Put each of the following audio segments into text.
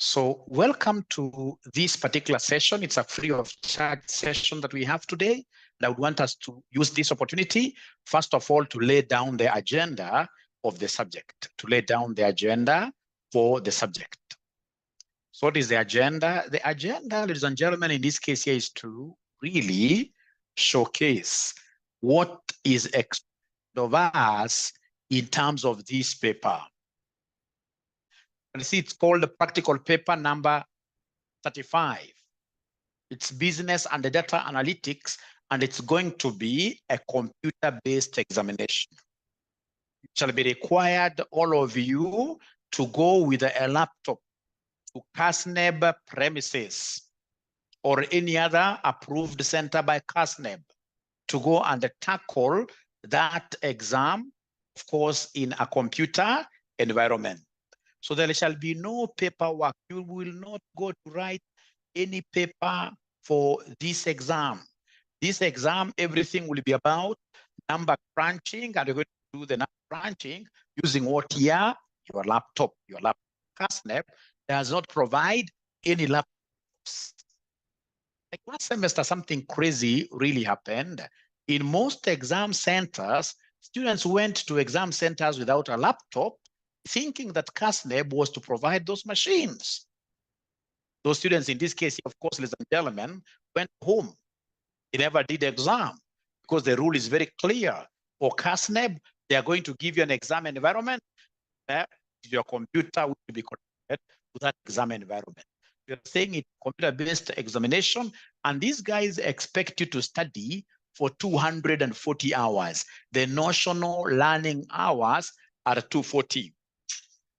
So welcome to this particular session. It's a free of charge session that we have today. And I would want us to use this opportunity, first of all, to lay down the agenda of the subject, to lay down the agenda for the subject. So what is the agenda? The agenda, ladies and gentlemen, in this case here is to really showcase what is expected of us in terms of this paper. And see, it's called the practical paper number 35. It's business and data analytics, and it's going to be a computer-based examination. It shall be required, all of you, to go with a laptop to KASNEB premises or any other approved center by KASNEB to go and tackle that exam, of course, in a computer environment. So there shall be no paperwork. You will not go to write any paper for this exam. This exam, everything will be about number crunching, and you're going to do the number crunching using what here? Your laptop. Your laptop. KASNEB does not provide any laptops. Like last semester, something crazy really happened. In most exam centers, students went to exam centers without a laptop, thinking that KASNEB was to provide those machines. Those students, in this case, of course, ladies and gentlemen, went home. They never did the exam because the rule is very clear. For KASNEB, they are going to give you an exam environment. Your computer will be connected to that exam environment. You're saying it's computer-based examination, and these guys expect you to study for 240 hours. The notional learning hours are 240.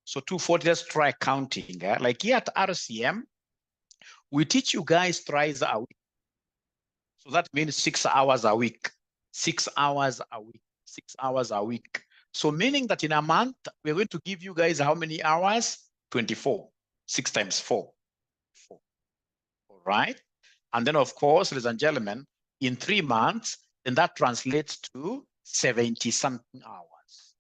So 240, let's try counting. Like here at RCM, we teach you guys thrice a week. So that means 6 hours a week, 6 hours a week, 6 hours a week. So meaning that in a month, we're going to give you guys how many hours? 24, 6 times 4. 4. All right. And then, of course, ladies and gentlemen, in 3 months, then that translates to 70-something hours.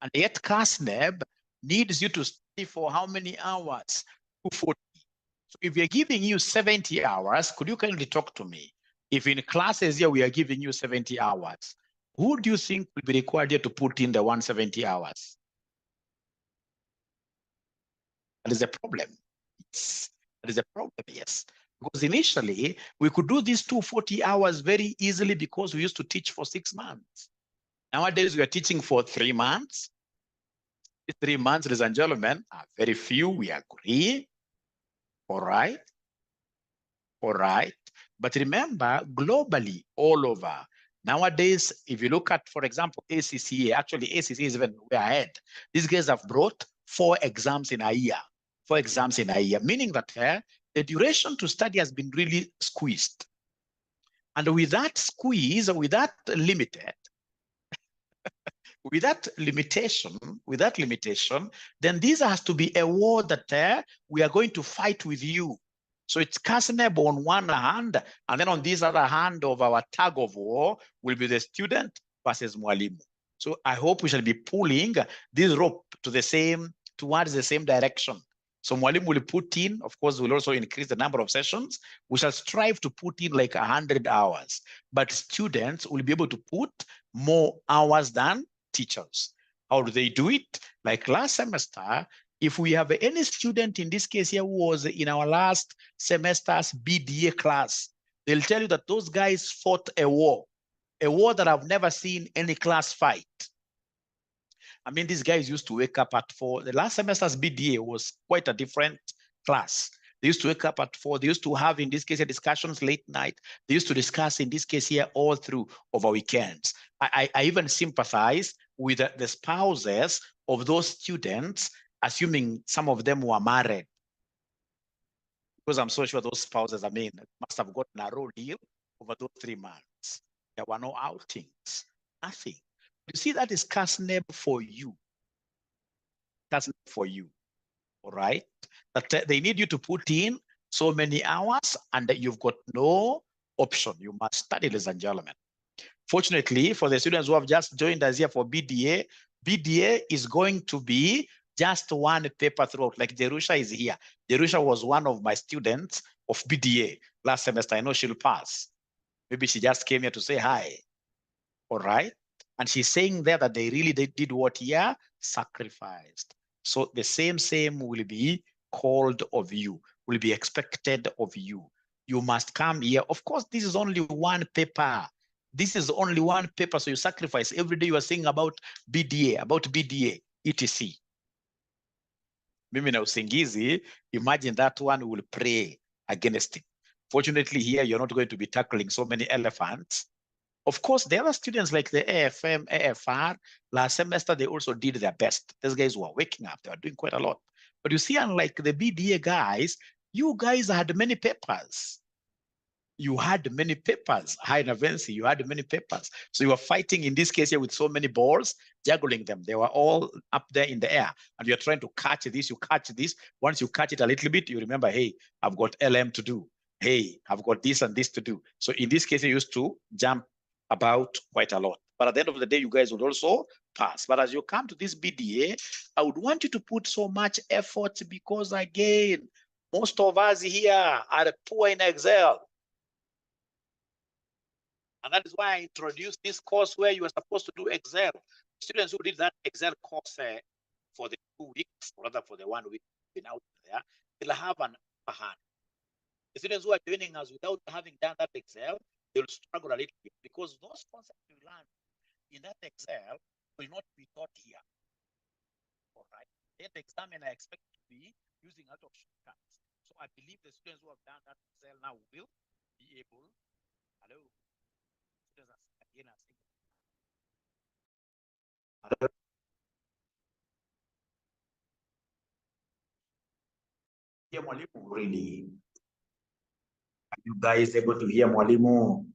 And yet KASNEB needs you to study for how many hours? 240. So if we're giving you 70 hours, could you kindly talk to me? If in classes here we are giving you 70 hours, who do you think will be required here to put in the 170 hours? That is a problem. Yes. That is a problem, yes. Because initially, we could do these 240 hours very easily because we used to teach for 6 months. Nowadays, we are teaching for 3 months. 3 months, ladies and gentlemen, are very few. We agree. All right. All right. But remember, globally, all over, nowadays, if you look at, for example, ACCA, actually, ACCA is even way ahead. These guys have brought 4 exams in a year. 4 exams in a year, meaning that the duration to study has been really squeezed. And with that squeeze, with that limited, with that limitation, then this has to be a war that we are going to fight with you. So it's KASNEB on one hand, and then on this other hand of our tug of war will be the student versus mwalimu. So I hope we shall be pulling this rope to towards the same direction. So mwalimu will put in, of course, we'll also increase the number of sessions. We shall strive to put in like 100 hours, but students will be able to put more hours than teachers. How do they do it? Like last semester, if we have any student in this case here who was in our last semester's BDA class, they'll tell you that those guys fought a war that I've never seen any class fight. I mean, these guys used to wake up at 4. The last semester's BDA was quite a different class. They used to wake up at 4. They used to have, in this case, discussions late night. They used to discuss, in this case here, all through over weekends. I even sympathize with the spouses of those students, assuming some of them were married. Because I'm so sure those spouses, must have gotten a raw deal over those 3 months. There were no outings, nothing. You see, that is KASNEB for you. KASNEB for you. All right? That they need you to put in so many hours, and that you've got no option. You must study, ladies and gentlemen. Fortunately, for the students who have just joined us here for BDA, BDA is going to be just one paper throughout. Like 𝒔𝒽𝗽 is here. 𝒔𝒽𝗽 was one of my students of BDA last semester. I know she'll pass. Maybe she just came here to say hi. All right. And she's saying there that they did what here? Sacrificed. So the same will be called of you, will be expected of you. You must come here. Of course, this is only one paper. This is only one paper. So you sacrifice. Every day you are saying about BDA, etc. Mimi na usingizi, imagine that one will pray against it. Fortunately, here you're not going to be tackling so many elephants. Of course, the other students like the AFM, AFR, last semester, they also did their best. These guys were waking up. They were doing quite a lot. But you see, unlike the BDA guys, you guys had many papers. You had many papers. High Navensi, you had many papers. So you were fighting in this case here with so many balls, juggling them. They were all up there in the air. And you're trying to catch this, you catch this. Once you catch it a little bit, you remember, hey, I've got LM to do. Hey, I've got this and this to do. So in this case, you used to jump about quite a lot. But at the end of the day, you guys would also pass. But as you come to this BDA, I would want you to put so much effort because, again, most of us here are poor in Excel. And that is why I introduced this course where you are supposed to do Excel. Students who did that Excel course for the 2 weeks, or rather for the 1 week been out there, they'll have an upper hand. The students who are joining us without having done that Excel, they'll struggle a little bit because those concepts you learn in that Excel will not be taught here. All right. Then the examiner I expect to be using a lot of shortcuts. So I believe the students who have done that Excel now will be able. Hello. Students are again asking. Hello. Yeah, Mwalimu, really. Are you guys able to hear Mwalimu?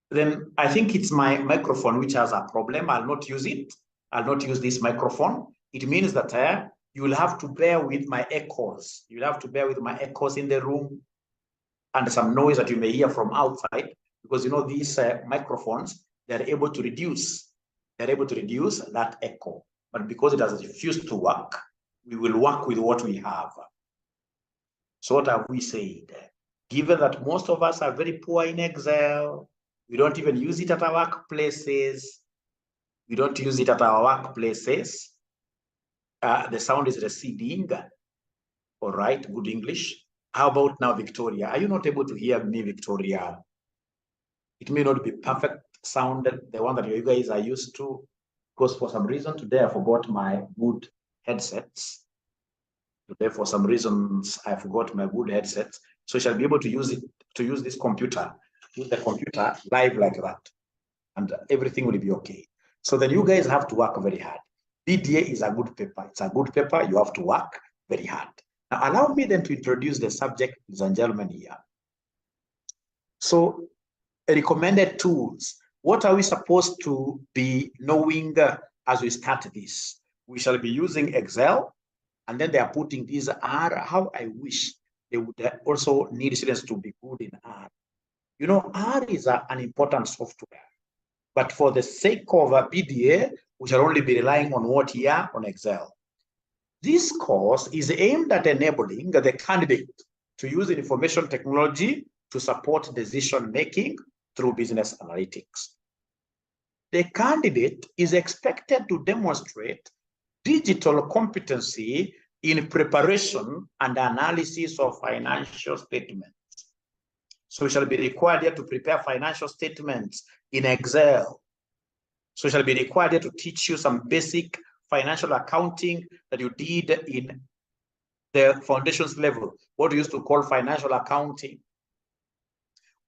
Then I think it's my microphone which has a problem. I'll not use it. I'll not use this microphone. It means that you will have to bear with my echoes. You'll have to bear with my echoes in the room and some noise that you may hear from outside, because you know these microphones, they're able to reduce that echo. But because it has refused to work, we will work with what we have. So what have we said? Given that most of us are very poor in Excel, we don't even use it at our workplaces. We don't use it at our workplaces. The sound is receding. All right, good English. How about now, Victoria? Are you not able to hear me, Victoria? It may not be perfect sound, the one that you guys are used to, because for some reason today I forgot my good headsets. Today, for some reasons, I forgot my good headsets. So I shall be able to use this computer, use the computer live like that, and everything will be okay. So then you guys have to work very hard. BDA is a good paper. It's a good paper. You have to work very hard. Now, allow me then to introduce the subject, ladies and gentlemen, here. So, recommended tools. What are we supposed to be knowing as we start this? We shall be using Excel, and then they are putting these R. How I wish they would also need students to be good in R. You know, R is an important software, but for the sake of a BDA, we shall only be relying on what here? On Excel. This course is aimed at enabling the candidate to use information technology to support decision-making through business analytics. The candidate is expected to demonstrate digital competency in preparation and analysis of financial statements. So we shall be required here to prepare financial statements in Excel. So we shall be required here to teach you some basic financial accounting that you did in the foundations level, what we used to call financial accounting.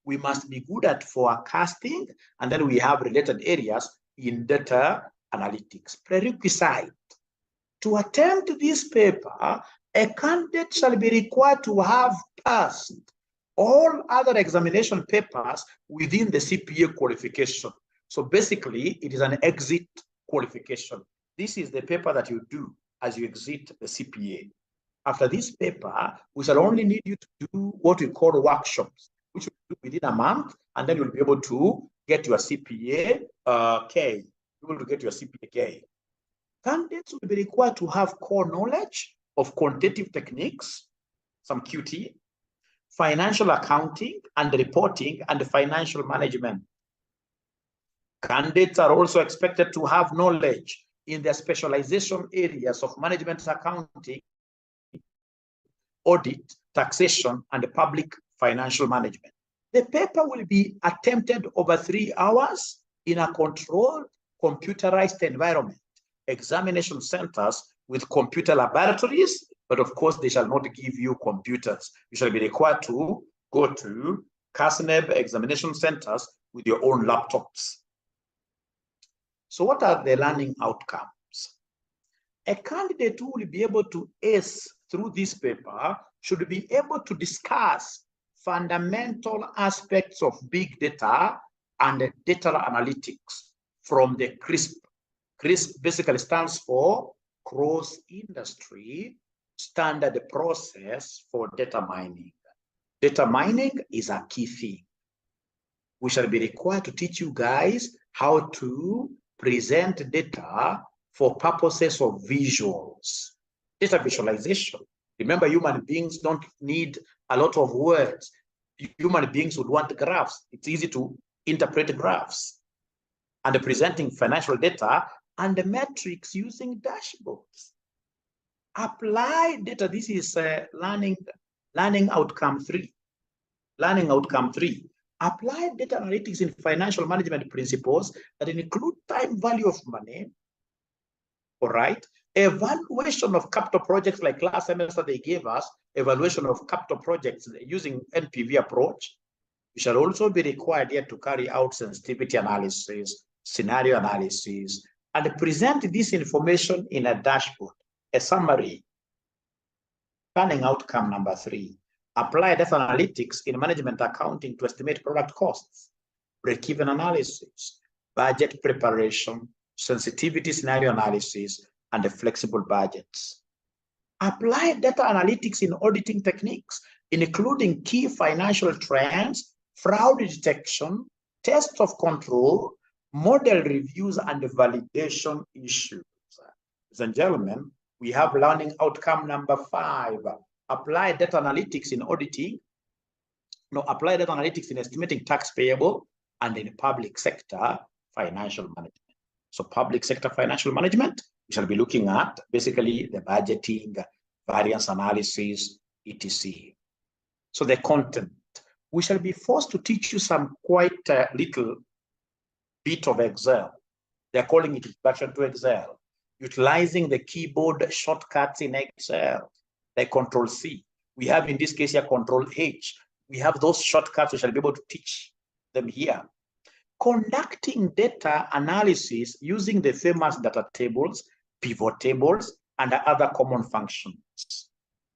We must be good at forecasting, and then we have related areas in data analytics. Prerequisite. To attempt this paper, a candidate shall be required to have passed all other examination papers within the CPA qualification. So basically, it is an exit qualification. This is the paper that you do as you exit the CPA. After this paper, we shall only need you to do what we call workshops, which we do within a month, and then you'll be able to get your CPA K. You'll be able to get your CPA K. Candidates will be required to have core knowledge of quantitative techniques, some QT, financial accounting and reporting, and financial management. Candidates are also expected to have knowledge in their specialization areas of management accounting, audit, taxation, and public financial management. The paper will be attempted over 3 hours in a controlled, computerized environment, examination centers with computer laboratories, but of course they shall not give you computers. You shall be required to go to KASNEB examination centers with your own laptops. So what are the learning outcomes? A candidate who will be able to ace through this paper should be able to discuss fundamental aspects of big data and data analytics from the CRISP. CRISP basically stands for cross-industry standard process for data mining. Data mining is a key thing. We shall be required to teach you guys how to present data for purposes of visuals. Data visualization. Remember, human beings don't need a lot of words. Human beings would want graphs. It's easy to interpret graphs. And presenting financial data and the metrics using dashboards. Applied data, this is learning outcome 3. Learning outcome 3. Applied data analytics in financial management principles that include time value of money, all right? Evaluation of capital projects, like last semester they gave us, evaluation of capital projects using NPV approach. We shall also be required here to carry out sensitivity analysis, scenario analysis, and present this information in a dashboard, a summary. Planning outcome number 3. Apply data analytics in management accounting to estimate product costs, break-even analysis, budget preparation, sensitivity scenario analysis, and the flexible budgets. Apply data analytics in auditing techniques, including key financial trends, fraud detection, tests of control, model reviews, and validation issues. Ladies and gentlemen, we have learning outcome number 5. Apply data analytics in auditing. No, apply data analytics in estimating tax payable and in public sector financial management. So public sector financial management, we shall be looking at basically the budgeting, variance analysis, etc. So the content, we shall be forced to teach you some quite little bit of Excel. They're calling it introduction to Excel, utilizing the keyboard shortcuts in Excel, like Control-C. We have in this case here Control-H. We have those shortcuts. We shall be able to teach them here. Conducting data analysis using the famous data tables, pivot tables, and other common functions,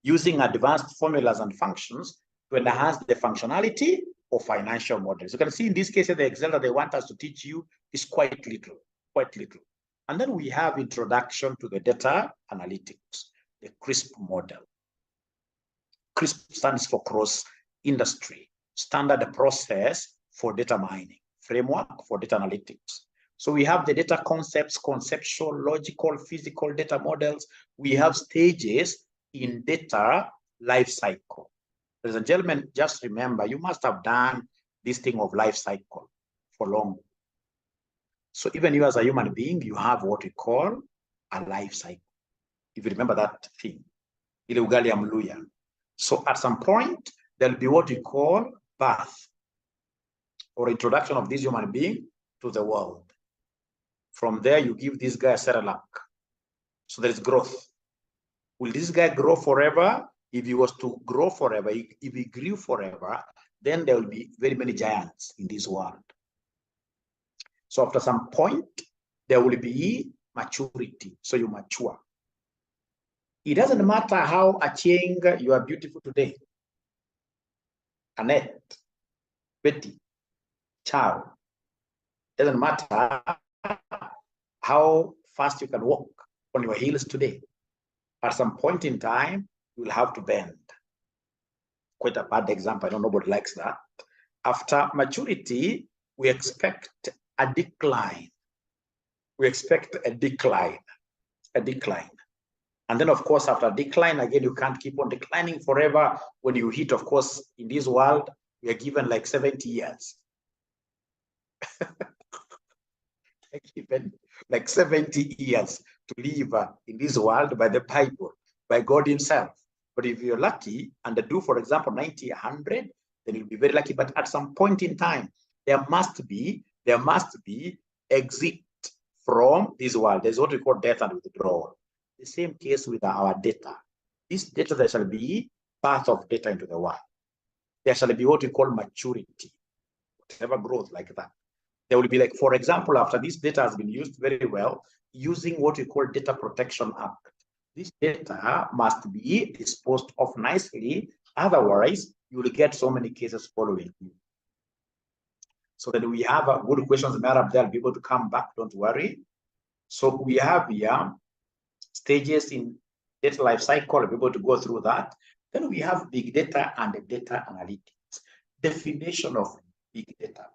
using advanced formulas and functions to enhance the functionality of financial models. You can see in this case, the Excel that they want us to teach you is quite little. And then we have introduction to the data analytics, the CRISP model. CRISP stands for cross-industry, standard process for data mining, framework for data analytics. So we have the data concepts, conceptual, logical, physical data models. We have stages in data life cycle. Ladies and gentlemen, just remember, you must have done this thing of life cycle for long. So even you as a human being, you have what we call a life cycle. If you remember that thing, ile ugali ya Mluya. So at some point, there'll be what we call birth or introduction of this human being to the world. From there, you give this guy a Cerelac. So there is growth. Will this guy grow forever? If he was to grow forever, if he grew forever, then there will be very many giants in this world. So after some point, there will be maturity. So you mature. It doesn't matter how Achieng you are beautiful today. Annette, Betty, Chow. Doesn't matter how fast you can walk on your heels today. At some point in time, you will have to bend. Quite a bad example. I know nobody likes that. After maturity, we expect a decline. We expect a decline. a decline. And then, of course, after decline, again, you can't keep on declining forever. When you hit, of course, in this world, we are given like 70 years. Given like 70 years to live in this world by the Bible, by God himself. But if you're lucky and do, for example, 90, 100, then you'll be very lucky. But at some point in time, there must be exit from this world. There's what we call death and withdrawal. The same case with our data. This data, there shall be birth of data into the world. There shall be what we call maturity, whatever growth like that. There will be like, for example, after this data has been used very well, using what we call Data Protection Act. This data must be disposed of nicely. Otherwise, you will get so many cases following you. So that we have good questions, Madam, they'll be able to come back, don't worry. So we have here stages in data life cycle, we'll be able to go through that. Then we have big data and data analytics, definition of big data.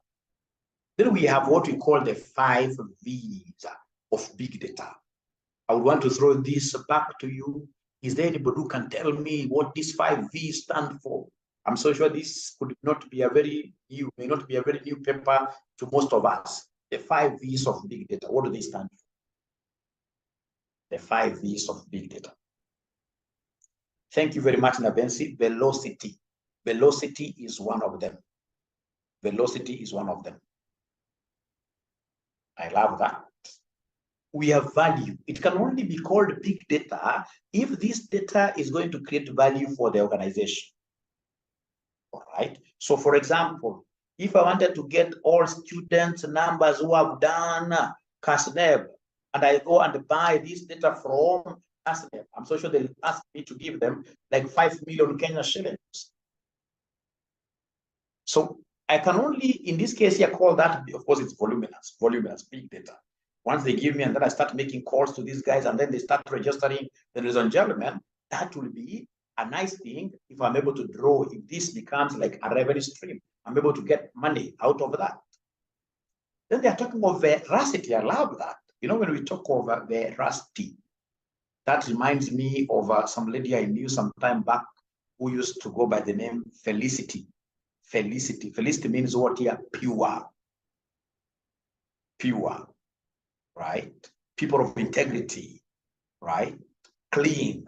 Then we have what we call the 5 V's of big data. I would want to throw this back to you. Is there anybody who can tell me what these 5 V's stand for? I'm so sure this could not be a very new, may not be a very new paper to most of us. The 5 V's of big data, what do they stand for? The 5 V's of big data. Thank you very much, Nabensi. Velocity. Velocity is one of them. Velocity is one of them. I love that. We have value. It can only be called big data if this data is going to create value for the organization. All right. So, for example, if I wanted to get all students' numbers who have done KASNEB, and I go and buy this data from KASNEB, I'm so sure they'll ask me to give them like 5 million Kenyan shillings. So I can only, in this case here, call that, of course, it's voluminous, big data. Once they give me, and then I start making calls to these guys, and then they start registering, then ladies and gentlemen, that will be a nice thing if I'm able to draw, if this becomes like a revenue stream, I'm able to get money out of that. Then they're talking of veracity. I love that. You know, when we talk of veracity, that reminds me of some lady I knew some time back who used to go by the name Felicity. Felicity. Felicity means what here? Pure. Pure. Right? People of integrity. Right? Clean.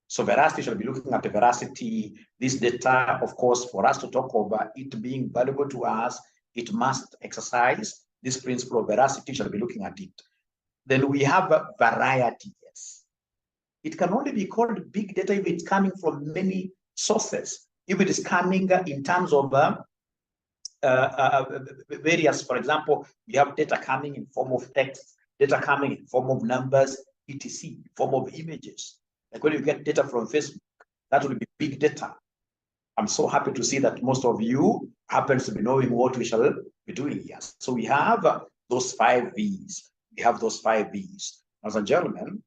So veracity shall be looking at the veracity. This data, of course, for us to talk about it being valuable to us, it must exercise this principle of veracity. Shall be looking at it. Then we have variety. Yes. It can only be called big data if it's coming from many sources. If it is coming in terms of various, for example, we have data coming in form of text, data coming in form of numbers, etc., form of images. Like when you get data from Facebook, that will be big data. I'm so happy to see that most of you happens to be knowing what we shall be doing here. So we have those 5 V's. We have those 5 V's. Ladies and gentlemen,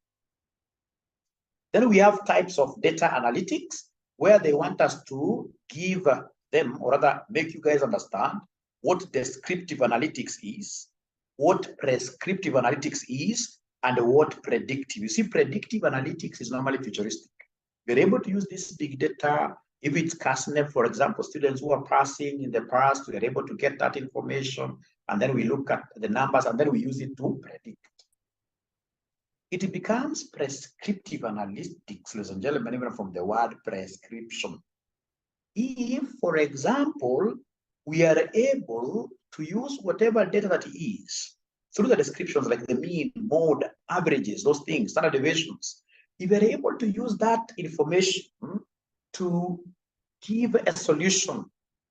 then we have types of data analytics where they want us to give them, or rather make you guys understand what descriptive analytics is, what prescriptive analytics is, and what predictive. You see, predictive analytics is normally futuristic. You're able to use this big data. If it's KASNEB, for example, students who are passing in the past, we are able to get that information, and then we look at the numbers, and then we use it to predict. It becomes prescriptive analytics, ladies and gentlemen, even from the word prescription. If, for example, we are able to use whatever data that is through the descriptions like the mean, mode, averages, those things, standard deviations, if we're able to use that information to give a solution,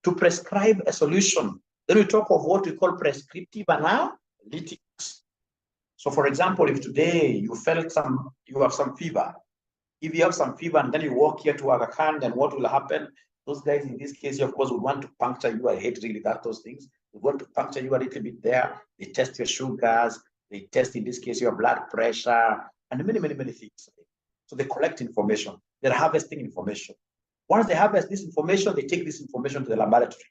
to prescribe a solution, then we talk of what we call prescriptive analytics. So, for example, if today you have some fever, if you have some fever and then you walk here to Aga Khan, then what will happen? Those guys in this case, of course, would want to puncture you. I hate really those things. They want to puncture you a little bit there. They test your sugars. They test, in this case, your blood pressure and many, many, many things. So they collect information. They're harvesting information. Once they harvest this information, they take this information to the laboratory.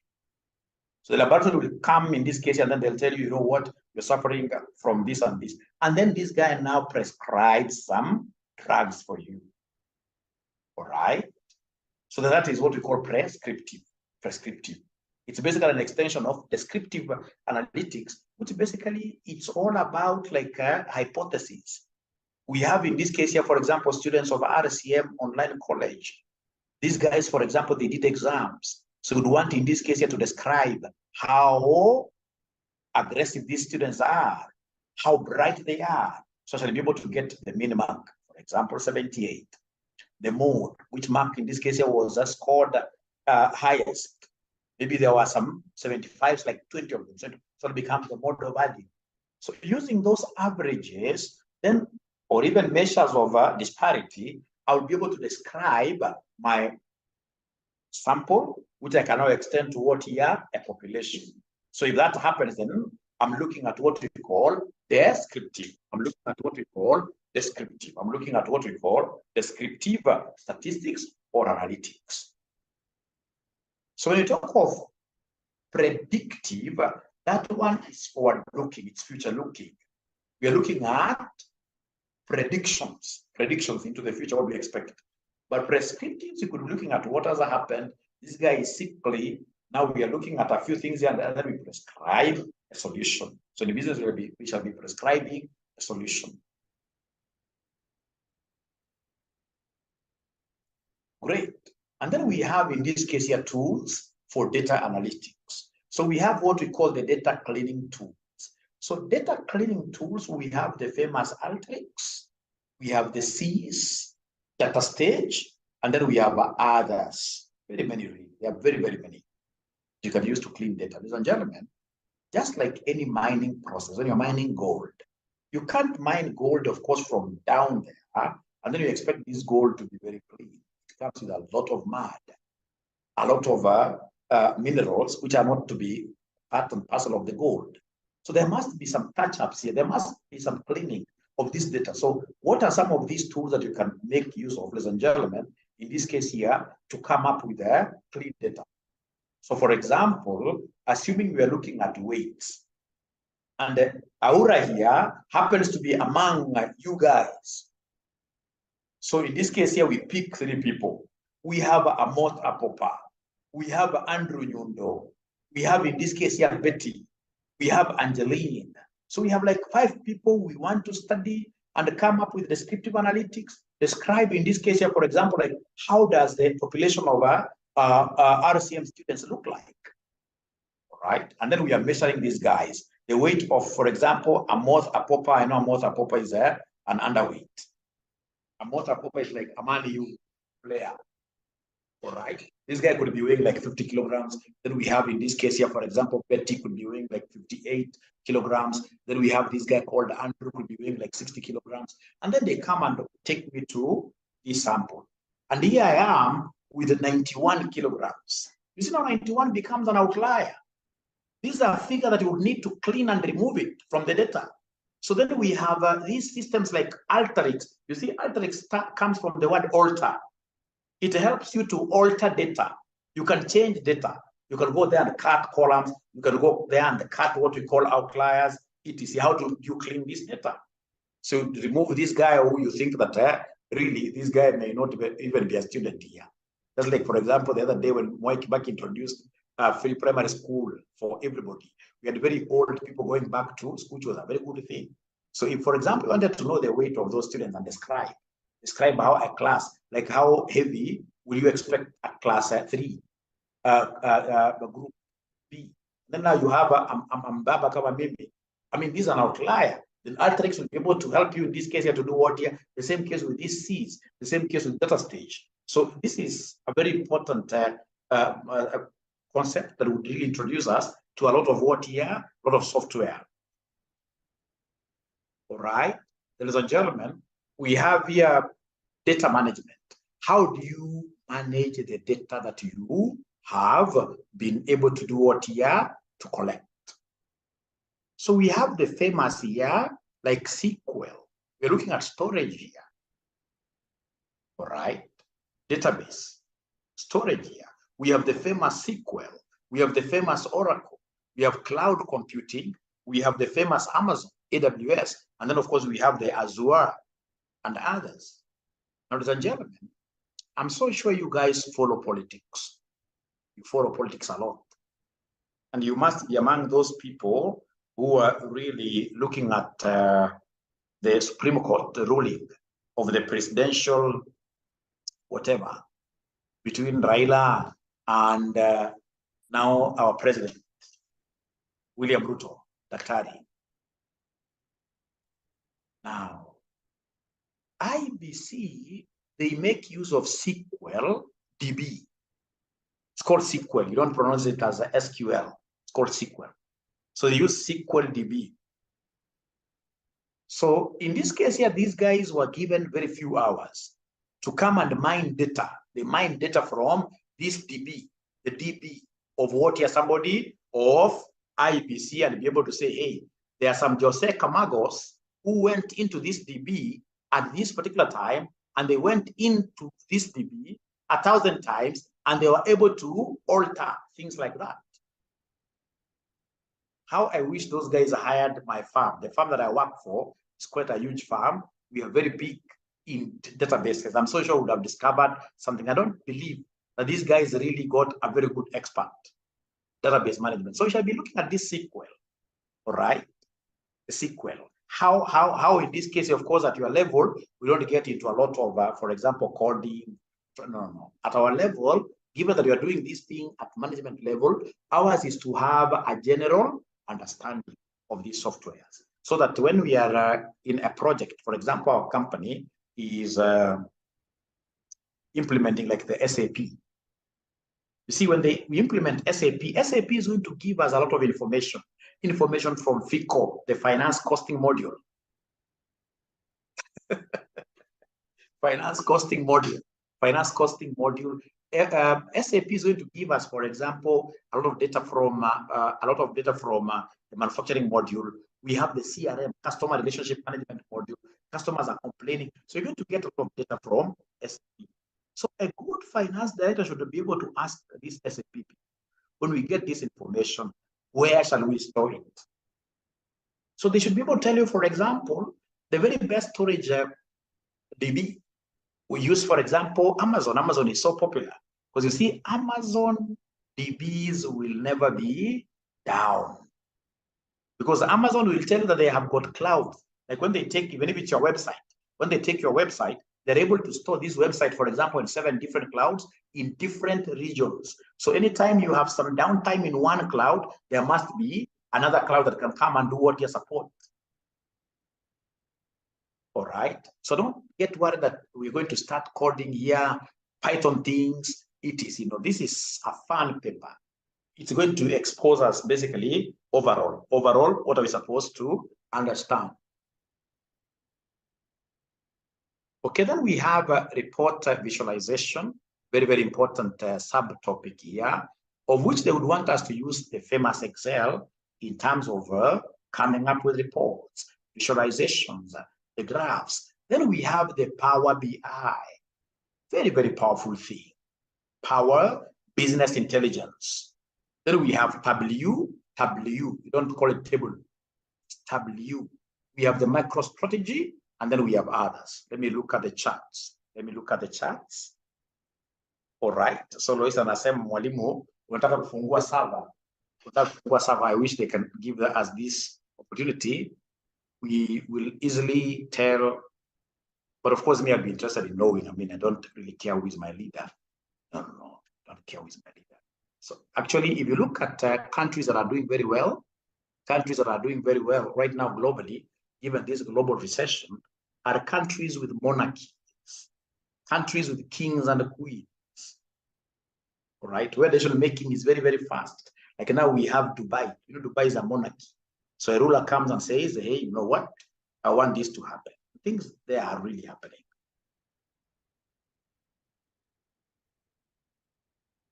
So the laboratory will come in this case, and then they'll tell you, you know what, you're suffering from this and this. And then this guy now prescribes some drugs for you. All right. So that is what we call prescriptive. It's basically an extension of descriptive analytics, which basically it's all about like a hypothesis. We have in this case here, for example, students of RCM Online College. These guys, for example, they did exams. So we'd want in this case here to describe how aggressive these students are, how bright they are, so as to be able to get the minimum, for example, 78. The mode, which mark in this case here was scored highest. Maybe there were some 75s, like 20 of them. So it becomes the model value. So using those averages, then, or even measures of disparity, I'll be able to describe my sample, which I can now extend to what here, a population. So if that happens, then I'm looking at what we call descriptive. I'm looking at what we call descriptive. I'm looking at what we call descriptive statistics or analytics. So when you talk of predictive, that one is forward-looking, it's future-looking. We are looking at predictions into the future, what we expect. But prescriptive, you could be looking at what has happened. This guy is sickly. Now we are looking at a few things here, and then we prescribe a solution. So in the business, we shall be prescribing a solution. Great. And then we have, in this case here, tools for data analytics. So we have what we call the data cleaning tools. So data cleaning tools, we have the famous Alteryx, we have the C's, data stage, and then we have others. Very many, really. There are very, very many you can use to clean data. Ladies and gentlemen, just like any mining process, when you're mining gold, you can't mine gold, of course, from down there, and then you expect this gold to be very clean. It comes with a lot of mud, a lot of minerals, which are not to be part and parcel of the gold. So there must be some touch-ups here. There must be some cleaning of this data. So what are some of these tools that you can make use of, ladies and gentlemen, in this case here, to come up with a clean data? So for example, assuming we are looking at weights, and Aura here happens to be among you guys. So in this case here, we pick 3 people. We have Amoth Apopa. We have Andrew Nyundo. We have, in this case here, Betty. We have Angeline. So we have like 5 people we want to study and come up with descriptive analytics, describe, in this case here, for example, like how does the population of RCM students look like, all right? And then we are measuring these guys. The weight of, for example, Amoth Apopa. I know Amoth Apopa is an underweight. Amoth Apopa is like a Man U player, all right? This guy could be weighing like 50 kilograms. Then we have, in this case here, for example, Betty could be weighing like 58 kilograms. Then we have this guy called Andrew could be weighing like 60 kilograms. And then they come and take me to this sample. And here I am with 91 kilograms. You see now 91 becomes an outlier. These are figures that you would need to clean and remove it from the data. So then we have these systems like Alteryx. You see, Alteryx comes from the word alter. It helps you to alter data. You can change data. You can go there and cut columns. You can go there and cut what we call outliers, etc. How do you clean this data? So remove this guy who you think that really this guy may not even be a student here. Just like, for example, the other day when Mike back introduced free primary school for everybody, we had very old people going back to school, which was a very good thing. So if, for example, you wanted to know the weight of those students and describe how a class, like how heavy will you expect a class 3, group B. Then now you have Mbaba kama mimi. I mean, this is an outlier. Then Alteryx will be able to help you in this case here to do what here. The same case with these C's, the same case with data stage. So this is a very important concept that would really introduce us to a lot of what here, a lot of software. All right, ladies and gentlemen, we have here data management. How do you manage the data that you have been able to do what here to collect? So we have the famous here, like SQL. We're looking at storage here. All right, database, storage here. We have the famous SQL. We have the famous Oracle. we have cloud computing, we have the famous Amazon, AWS, and then of course we have the Azure and others. Ladies and gentlemen, I'm so sure you guys follow politics. You follow politics a lot. And you must be among those people who are really looking at the Supreme Court ruling of the presidential whatever between Raila and now our president, William Ruto, Daktari. Now, IBC, they make use of SQL DB. It's called SQL. You don't pronounce it as a SQL. It's called SQL. So they use SQL DB. So in this case here, these guys were given very few hours to come and mine data. They mine data from this DB, the DB of what here somebody of IBC, and be able to say, hey, there are some Jose Camagos who went into this DB at this particular time, and they went into this DB 1,000 times, and they were able to alter things like that. How I wish those guys hired my farm. The farm that I work for is quite a huge farm. We are very big in databases. I'm so sure we would have discovered something. I don't believe that these guys really got a very good expert database management. So we shall be looking at this SQL, all right? The SQL. How in this case, of course, at your level, we don't get into a lot of, for example, coding. No. At our level, given that we are doing this thing at management level, ours is to have a general understanding of these softwares, so that when we are in a project, for example, our company is implementing like the SAP. You see, when we implement SAP is going to give us a lot of information from FICO, the finance costing module. Finance costing module. SAP is going to give us, for example, a lot of data from the manufacturing module. We have the CRM, customer relationship management module. Customers are complaining, so you're going to get a lot of data from SAP. So a good finance director should be able to ask this SAP people, when we get this information, where shall we store it? So they should be able to tell you, for example, the very best storage DB. We use, for example, Amazon. Amazon is so popular because you see, Amazon DBs will never be down, because Amazon will tell you that they have got clouds. Like when they take, even if it's your website, when they take your website, they're able to store this website, for example, in 7 different clouds in different regions. So anytime you have some downtime in one cloud, there must be another cloud that can come and do what you support. All right. So don't get worried that we're going to start coding here, Python things. It is, this is a fun paper. It's going to expose us basically overall, what are we supposed to understand? Okay, then we have a report visualization, very, very important subtopic here, of which they would want us to use the famous Excel in terms of coming up with reports, visualizations, the graphs. Then we have the Power BI, very, very powerful thing. Power Business Intelligence. Then we have W, you don't call it table, it's W. We have the MicroStrategy, and then we have others. Let me look at the charts. All right. So Lois anasema mwalimu, unataka kufungua server. I wish they can give us this opportunity. We will easily tell, but of course, me, I'd be interested in knowing. I mean, I don't really care who is my leader. No, I don't care who is my leader. So actually, if you look at countries that are doing very well, right now globally, given this global recession, are countries with monarchies, countries with kings and queens, all right, where decision making is very, very fast. Like now we have Dubai. Dubai is a monarchy. So a ruler comes and says, hey, you know what? I want this to happen. Things there are really happening.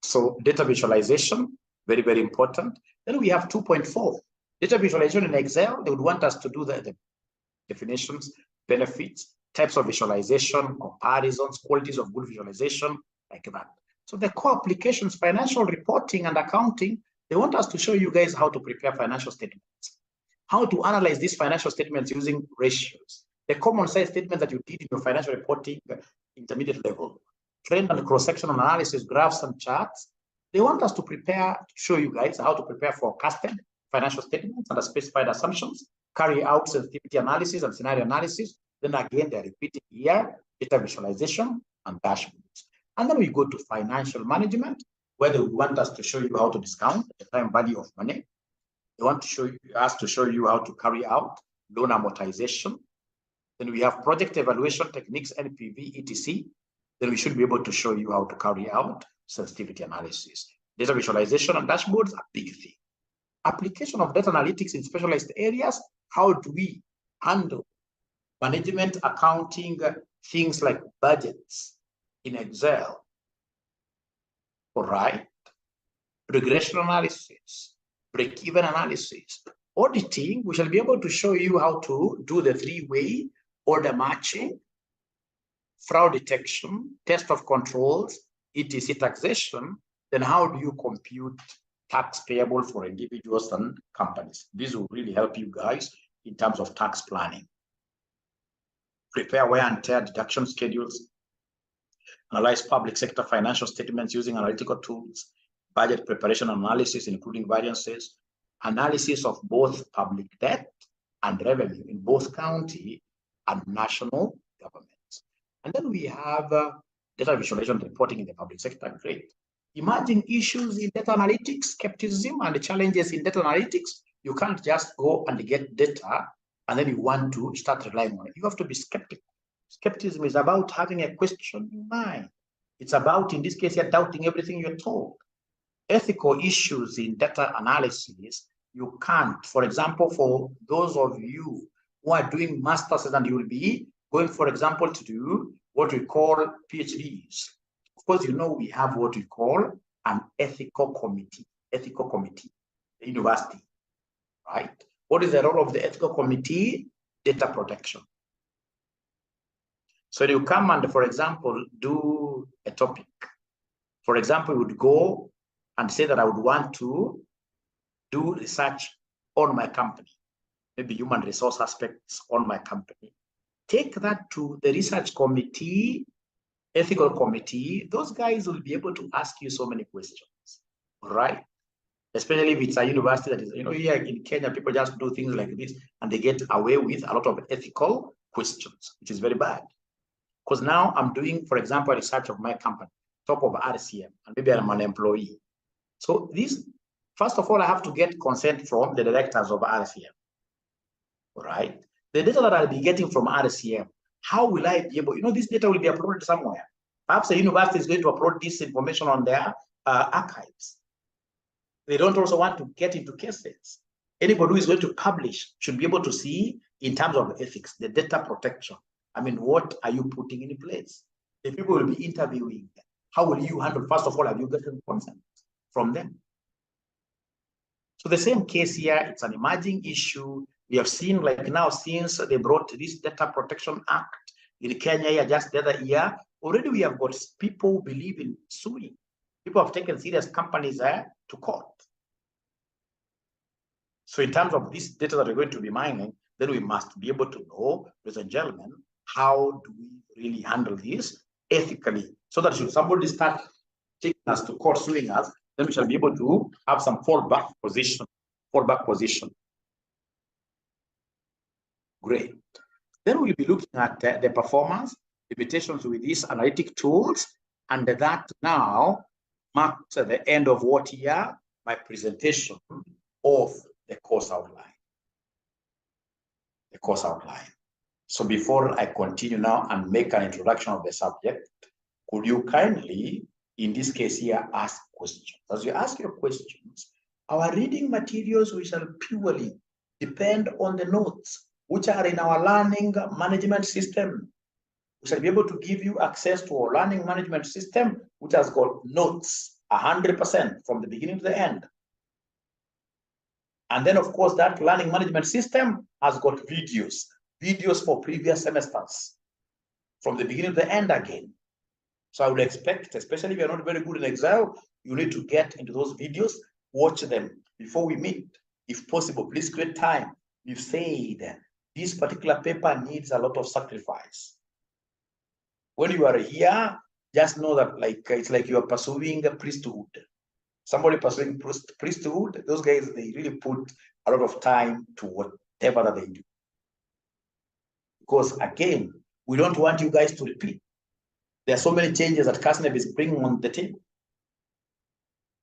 So data visualization, very, very important. Then we have 2.4. Data visualization in Excel, they would want us to do the definitions, benefits, types of visualization, comparisons, qualities of good visualization, like that. So the core applications, financial reporting and accounting, They want us to show you guys how to prepare financial statements, how to analyze these financial statements using ratios, the common size statements that you did in your financial reporting intermediate level, trend and cross-sectional analysis, graphs and charts. They want us to show you guys how to prepare forecasted financial statements under specified assumptions, carry out sensitivity analysis and scenario analysis. Then again, they're repeating here, data visualization and dashboards. And then we go to financial management, where they want us to show you how to discount the time value of money. They want to show you how to carry out loan amortization. Then we have project evaluation techniques, NPV, etc. Then we should be able to show you how to carry out sensitivity analysis. Data visualization and dashboards are big thing. Application of data analytics in specialized areas. How do we handle management accounting, things like budgets in Excel? All right. Regression analysis, break-even analysis, auditing. We shall be able to show you how to do the three-way order matching, fraud detection, test of controls, etc. taxation. Then how do you compute tax payable for individuals and companies? This will really help you guys in terms of tax planning. Prepare wear and tear deduction schedules, analyze public sector financial statements using analytical tools, budget preparation analysis, including variances, analysis of both public debt and revenue in both county and national governments. And then we have data visualization reporting in the public sector. Great. Emerging issues in data analytics, skepticism and the challenges in data analytics. You can't just go and get data and then you want to start relying on it. You have to be skeptical. Skepticism is about having a question in mind. It's about, in this case, you're doubting everything you're told. Ethical issues in data analysis, you can't. For example, for those of you who are doing masters and you will be going, for example, to do what we call PhDs. Of course, you know we have what we call an ethical committee, the university, right? What is the role of the ethical committee? Data protection. So you come and, for example, do a topic. For example, you would go and say that I would want to do research on my company, maybe human resource aspects on my company. Take that to the research committee, ethical committee. Those guys will be able to ask you so many questions, all right? Especially if it's a university that is, you know, here in Kenya, people just do things like this and they get away with a lot of ethical questions, which is very bad. Because now I'm doing, for example, research of my company, top of RCM, and maybe I'm an employee. So this, first of all, I have to get consent from the directors of RCM, all right? The data that I'll be getting from RCM, how will I be able, you know, this data will be uploaded somewhere. Perhaps a university is going to upload this information on their archives. They don't also want to get into cases. Anybody who is going to publish should be able to see, in terms of ethics, the data protection. I mean, what are you putting in place? The people will be interviewing. How will you handle? First of all, have you gotten consent from them? So the same case here, it's an emerging issue. We have seen, like now, since they brought this Data Protection Act in Kenya just the other year, already we have got people who believe in suing. People have taken serious companies to court. So in terms of this data that we're going to be mining, then we must be able to know, ladies and gentlemen, how do we really handle this ethically? So that should somebody start taking us to court, suing us, then we shall be able to have some fallback position. Great. Then we'll be looking at the performance, limitations with these analytic tools, and that now marks the end of what year? My presentation of the course outline. The course outline. So before I continue now and make an introduction of the subject, could you kindly, in this case here, ask questions? As you ask your questions, our reading materials, we shall purely depend on the notes which are in our learning management system. We shall be able to give you access to our learning management system, which has got notes 100% from the beginning to the end. And then, of course, that learning management system has got videos for previous semesters from the beginning to the end again. So I would expect, especially if you're not very good in Excel, you need to get into those videos watch them before we meet. If possible, please create time. We've said this particular paper needs a lot of sacrifice. When you are here, just know that it's like you are pursuing a priesthood. Somebody pursuing priesthood, those guys, they really put a lot of time to whatever that they do. Because again, we don't want you guys to repeat. There are so many changes that KASNEB is bringing on the table.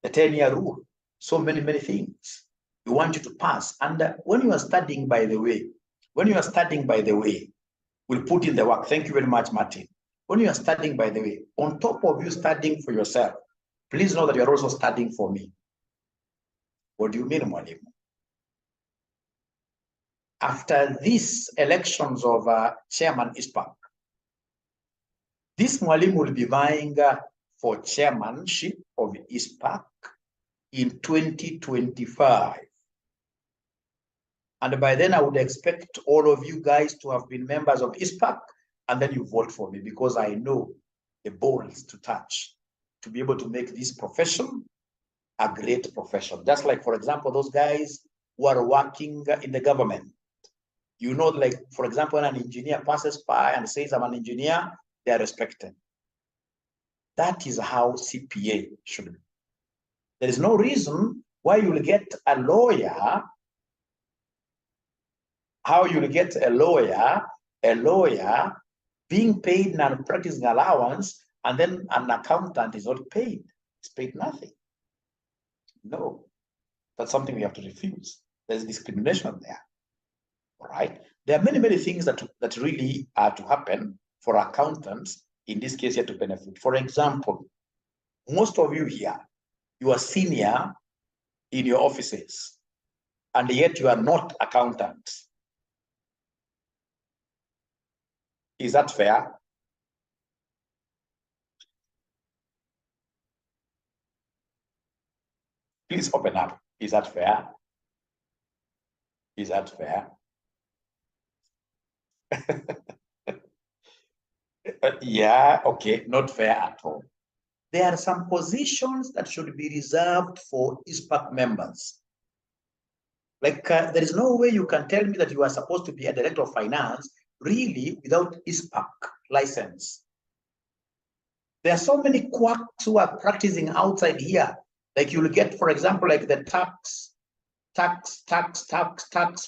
The 10-year rule, so many things. We want you to pass. And when you are studying, by the way, we'll put in the work. Thank you very much, Martin. When you are studying, by the way, on top of you studying for yourself, please know that you're also studying for me. What do you mean, Mwalimu? After these elections of Chairman ISPAC, this Mwalimu will be vying for chairmanship of ISPAC in 2025. And by then, I would expect all of you guys to have been members of ISPAC, and then you vote for me, because I know the balls to touch to be able to make this profession a great profession. Just like, for example, those guys who are working in the government. You know, like, for example, when an engineer passes by and says, I'm an engineer, they are respected. That is how CPA should be. There is no reason why you will get a lawyer, being paid non-practicing allowance, and then an accountant is not paid. It's paid nothing. No, that's something we have to refuse. There's discrimination there. All right. There are many things that really are to happen for accountants, in this case here, to benefit. For example, most of you here, you are senior in your offices, and yet you are not accountants. Is that fair? Please open up. Is that fair? Is that fair? Yeah, okay, not fair at all. There are some positions that should be reserved for ISPAC members. Like, there is no way you can tell me that you are supposed to be a director of finance, really, without ISPAC license. There are so many quacks who are practicing outside here. Like, you'll get, for example, like the tax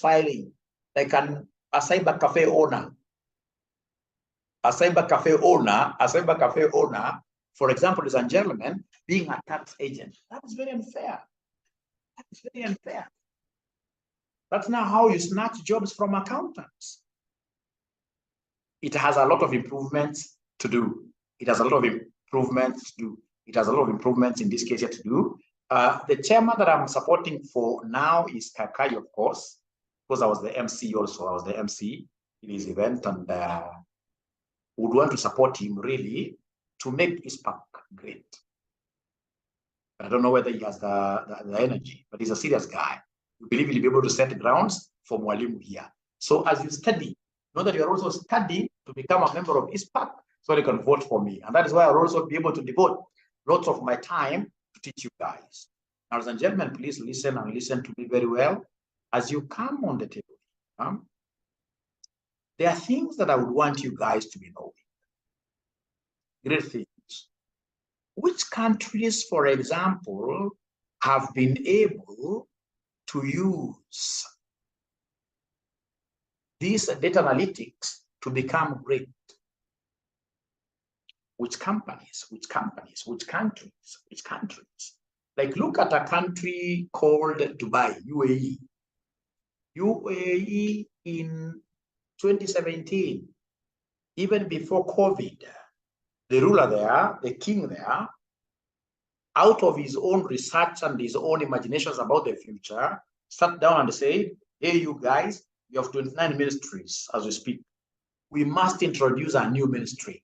filing, like a cyber cafe owner. A cyber cafe owner, for example, ladies and gentlemen, being a tax agent. That is very unfair. That is very unfair. That's not how you snatch jobs from accountants. It has a lot of improvements to do. It has a lot of improvements to do. It has a lot of improvements in this case here to do. The chairman that I'm supporting for now is Kakai, of course, because I was the MC also. I was the MC in his event, and would want to support him really to make ISPAC great. I don't know whether he has the energy, but he's a serious guy. We believe he'll be able to set grounds for Mwalimu here. So as you study, know that you're also studying to become a member of ISPAC, so they can vote for me. And that is why I'll also be able to devote lots of my time to teach you guys. Now, ladies and gentlemen, please listen and listen to me very well. As you come on the table, there are things that I would want you guys to be knowing. Great things. Which countries, for example, have been able to use these data analytics to become great? Which companies? Which countries? Like, look at a country called Dubai, UAE. UAE in 2017, even before COVID, the ruler there, the king there, out of his own research and his own imaginations about the future, sat down and said, hey, you guys, you have 29 ministries as we speak. We must introduce a new ministry.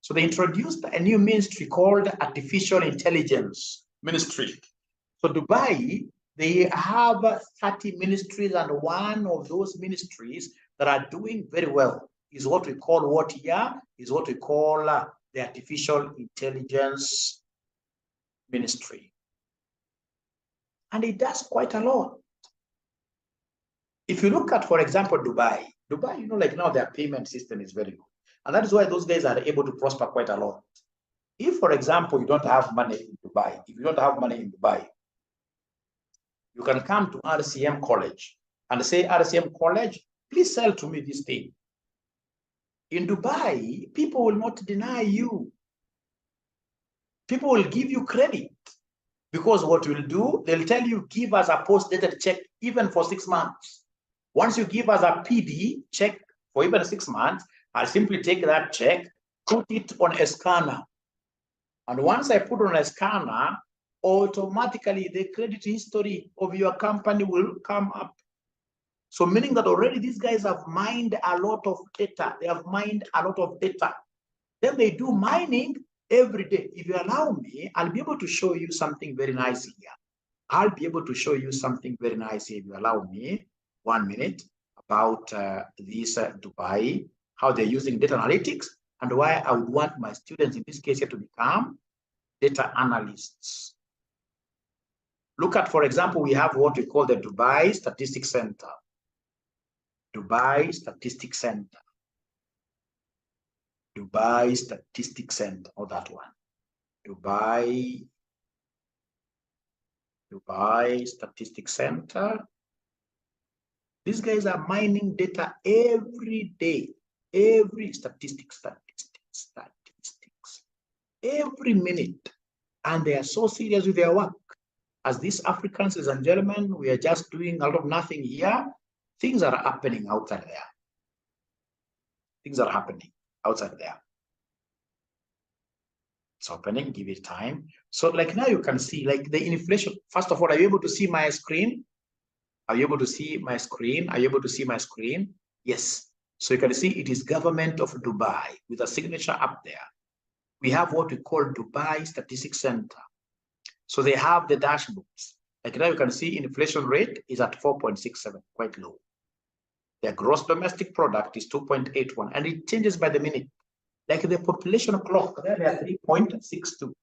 So they introduced a new ministry called Artificial Intelligence Ministry. So Dubai, they have 30 ministries, and one of those ministries that are doing very well is what we call the Artificial Intelligence Ministry. And it does quite a lot. If you look at, for example, Dubai, you know, like now their payment system is very good. And that is why those guys are able to prosper quite a lot. If, for example, you don't have money in Dubai, you can come to RCM College and say, RCM College, please sell to me this thing. In Dubai, people will not deny you. People will give you credit. Because what we'll do, they'll tell you, give us a post-dated check even for 6 months. Once you give us a PD check for even 6 months, I'll simply take that check, put it on a scanner. And once I put on a scanner, automatically the credit history of your company will come up. So meaning that already these guys have mined a lot of data. They have mined a lot of data. Then they do mining every day. If you allow me, I'll be able to show you something very nice here. If you allow me 1 minute about this Dubai, how they're using data analytics, and why I would want my students in this case here to become data analysts. Look at, for example, we have what we call the Dubai Statistics Center. Dubai Statistics Center, or that one. Dubai Statistics Center. These guys are mining data every day, every statistics, every minute. And they are so serious with their work. As these Africans, ladies and gentlemen, we are just doing a lot of nothing here. Things are happening outside there. It's opening, give it time. So like now you can see like the inflation. First of all, are you able to see my screen? Yes. So you can see it is government of Dubai with a signature up there. We have what we call Dubai Statistics Center. So they have the dashboards. Like now you can see inflation rate is at 4.67, quite low. Their gross domestic product is 2.81, and it changes by the minute. Like the population clock, there they are 3.62.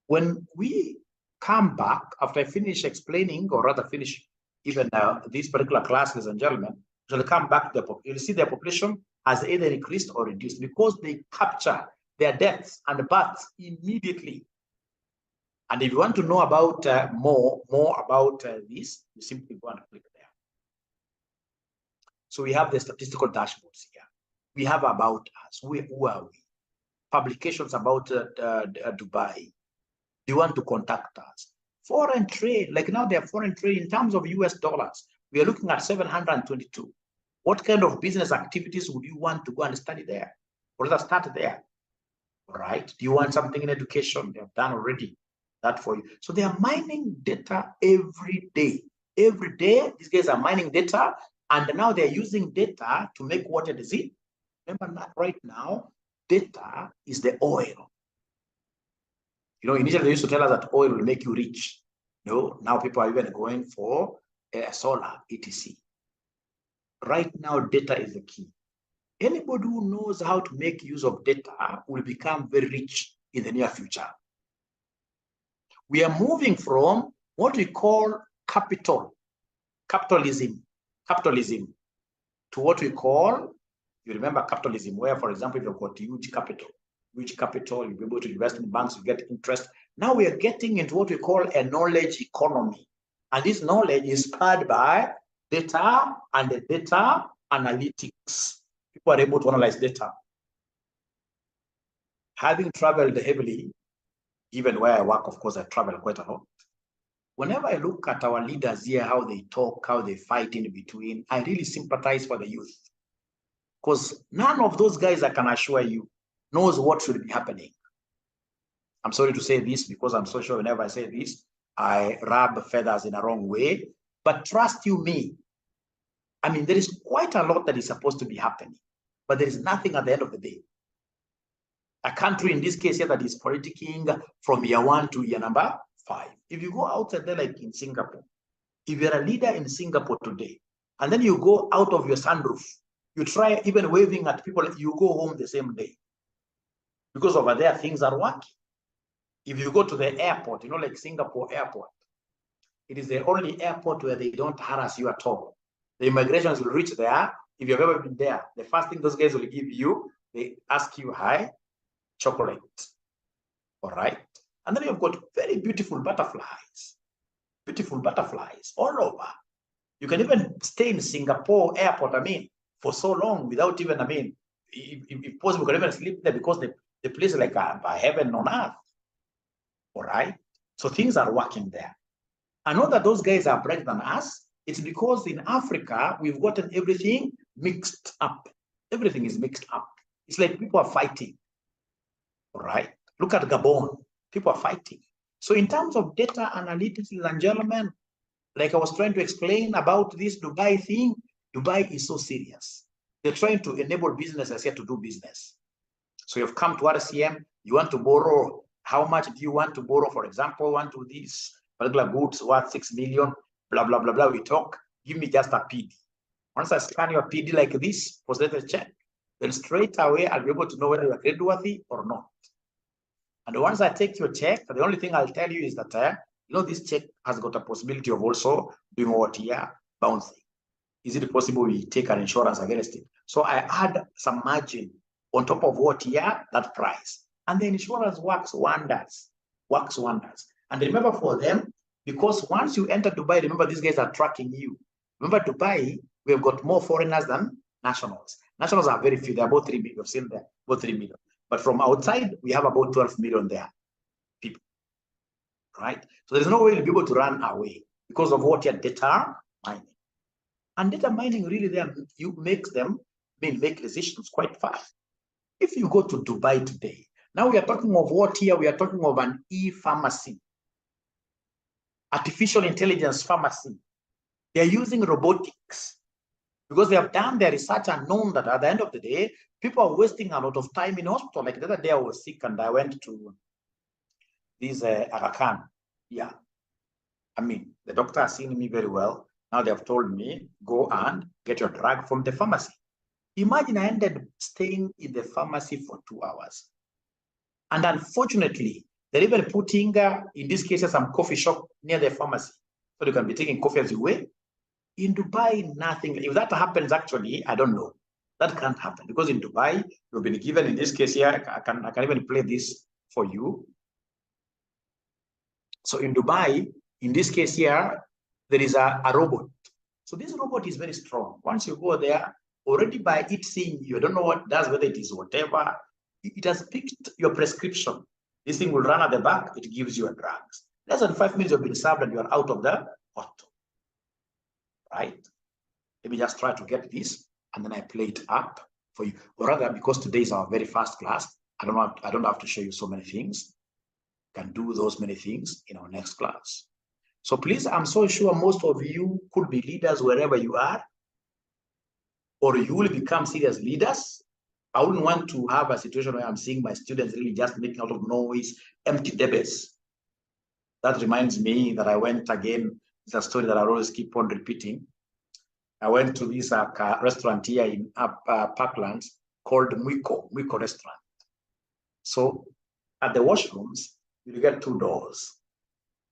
When we come back, after I finish explaining, or rather finish even this particular class, ladies and gentlemen, we'll come back to you'll see their population has either increased or reduced because they capture their deaths and births immediately. And if you want to know about more about this, you simply go and click there. So we have the statistical dashboards here. We have about us. Who are we? Publications about Dubai. Do you want to contact us? Foreign trade, like now their foreign trade in terms of US dollars, we are looking at 722. What kind of business activities would you want to go and study there? Or rather start there? All right. Do you want something in education? They have done already that for you. So they are mining data every day. Every day, these guys are mining data, and now they're using data to make what it is. Remember that right now, data is the oil. You know, initially they used to tell us that oil will make you rich. No, now people are even going for solar, etc. Right now, data is the key. Anybody who knows how to make use of data will become very rich in the near future. We are moving from what we call capitalism, to what we call, you remember capitalism, where, for example, if you've got huge capital, you'll be able to invest in banks, you get interest. Now we are getting into what we call a knowledge economy. And this knowledge is spurred by data and the data analytics. People are able to analyze data. Having traveled heavily, even where I work, of course, I travel quite a lot. Whenever I look at our leaders here, how they talk, how they fight in between, I really sympathize for the youth. Because none of those guys, I can assure you, knows what should be happening. I'm sorry to say this because I'm so sure whenever I say this, I rub feathers in a wrong way. But trust you me, I mean, there is quite a lot that is supposed to be happening, but there is nothing at the end of the day. A country in this case here that is politicking from year 1 to year number 5. If you go outside there, like in Singapore, if you're a leader in Singapore today, and then you go out of your sunroof, you try even waving at people, you go home the same day. Because over there, things are working. If you go to the airport, you know, like Singapore airport, It is the only airport where they don't harass you at all. The immigrations will reach there. If you've ever been there, the first thing those guys will give you, they ask you, hi, chocolate. All right. And then you've got very beautiful butterflies all over. You can even stay in Singapore airport, for so long without even, if possible, you can even sleep there because the place is like a heaven on earth. All right. So things are working there. I know that those guys are brighter than us. It's because in Africa, we've gotten everything mixed up. Everything is mixed up. It's like people are fighting. All right. Look at Gabon. People are fighting. So in terms of data analytics, ladies and gentlemen, like I was trying to explain about this Dubai thing, Dubai is so serious. They're trying to enable businesses here to do business. So you've come to RCM, you want to borrow. How much do you want to borrow? For example, want to these particular goods worth 6 million, blah, blah, blah, blah. We talk, give me just a PD. Once I scan your PD like this, post a check, then straight away I'll be able to know whether you're creditworthy or not. And once I take your check, the only thing I'll tell you is that, this check has got a possibility of also doing what here, bouncing. Is it possible we take an insurance against it? So I add some margin on top of what here, that price. And the insurance works wonders, And remember for them, because once you enter Dubai, remember these guys are tracking you. Remember Dubai, we have got more foreigners than nationals. Nationals are very few, they're about 3 million, we've seen there, about 3 million. But from outside, we have about 12 million there, people, right? So there's no way to be able to run away because of what your data mining. And data mining really there, you make them make decisions quite fast. If you go to Dubai today, now we are talking of what here? We are talking of an e-pharmacy, artificial intelligence pharmacy. They are using robotics because they have done their research and known that at the end of the day, people are wasting a lot of time in hospital. Like the other day I was sick and I went to this Aga Khan. Yeah. The doctor has seen me very well. Now they have told me, go and get your drug from the pharmacy. Imagine I ended staying in the pharmacy for 2 hours. And unfortunately, they're even putting, in this case, some coffee shop near the pharmacy. So you can be taking coffee as you wait. In Dubai, nothing. If that happens, actually, I don't know. That can't happen. Because in Dubai, you've been given, in this case here, I can even play this for you. So in Dubai, in this case here, there is a robot. So this robot is very strong. Once you go there, already by it seeing you, I don't know what it does, whether it is whatever, it has picked your prescription. This thing will run at the back, it gives you a drugs. Less than 5 minutes you've been served and you are out of the hospital. Right? Let me just try to get this and then I play it up for you. Or rather, because today is our very first class, I don't have to show you so many things. You can do those many things in our next class. So please, I'm so sure most of you could be leaders wherever you are, or you will become serious leaders. I wouldn't want to have a situation where I'm seeing my students really just making out of noise, empty debates. That reminds me that I went again, it's a story that I always keep on repeating. I went to this restaurant here in Parklands called Mwiko Restaurant. So at the washrooms, you get 2 doors.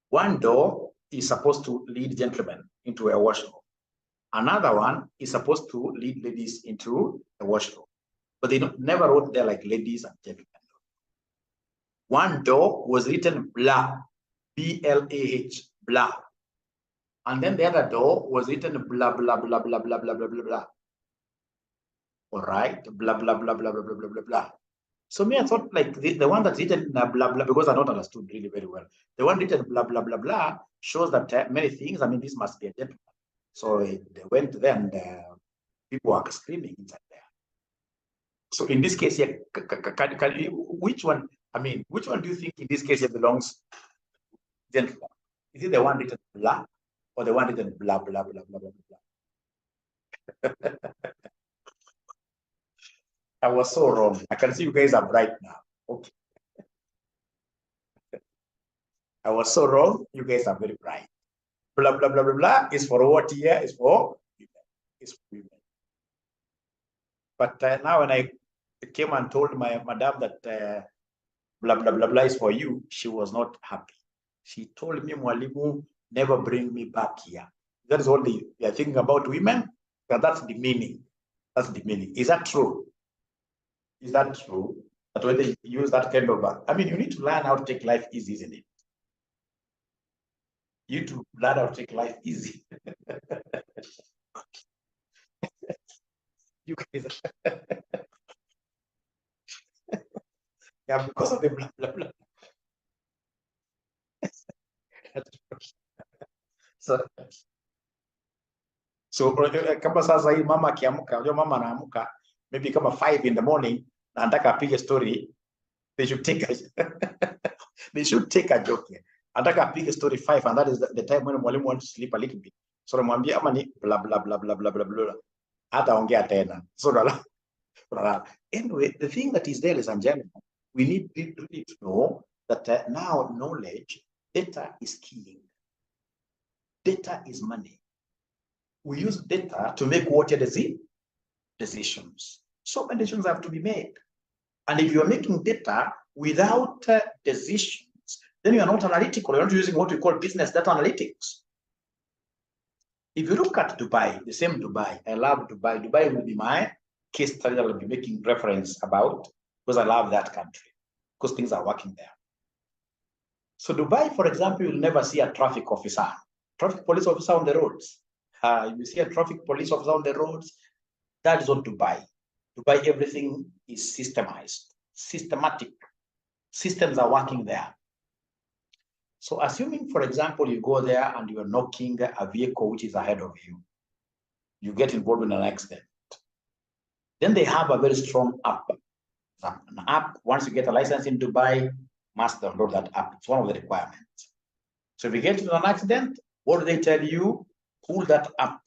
One door is supposed to lead gentlemen into a washroom. Another one is supposed to lead ladies into a washroom. But they never wrote there like ladies and gentlemen. One door was written blah, B-L-A-H, blah. And then the other door was written blah, blah, blah, blah, blah, blah, blah, blah, blah. All right, blah, blah, blah, blah, blah, blah, blah, blah, blah. So me, I thought like the one that's written blah, blah, because I don't understood really very well. The one written blah, blah, blah, blah shows that many things, this must be a gentleman. So they went there and people were screaming inside there. So in this case here, which one do you think in this case here belongs gentleman? Is it the one written blah or the one written blah, blah, blah, blah, blah, blah? I was so wrong. I can see you guys are bright now. Okay. I was so wrong. You guys are very bright. Blah, blah, blah, blah, blah is for what here? Is for women. It's for women. But now when I came and told my madam that blah, blah, blah, blah is for you, she was not happy. She told me, Mwalimu, never bring me back here. That is what they are thinking about women. That's the meaning. That's the meaning. Is that true? Is that true? That when they use that kind of, I mean, you need to learn how to take life easy, isn't it? You need to learn how to take life easy. You guys, yeah, because of the blah blah blah. So kama sasa hii mama akiamka, unajua mama anaamka maybe kama 5 in the morning na anataka apige story, they should take a they should take a joke here. Anataka apige story 5 and that is the time when mwalimu wants to sleep a little bit. So namwambia ama ni blah blah blah blah blah blah blah. Hataongea tena. So anyway, the thing that is there, ladies and gentlemen, we need to know that now knowledge, data is king. Data is money. We use data to make what decisions. So many decisions have to be made. And if you're making data without decisions, then you are not analytical. You're not using what we call business data analytics. If you look at Dubai, the same Dubai, I love Dubai. Dubai will be my case study that I'll be making reference about because I love that country, because things are working there. So Dubai, for example, you'll never see a traffic officer, traffic police officer on the roads. You see a traffic police officer on the roads. That is not Dubai. Dubai, everything is systemized, systematic. Systems are working there. So assuming, for example, you go there and you're knocking a vehicle which is ahead of you, you get involved in an accident. Then they have a very strong app. An app, once you get a license in Dubai, must download that app. It's one of the requirements. So if you get into an accident, what do they tell you? Pull that app.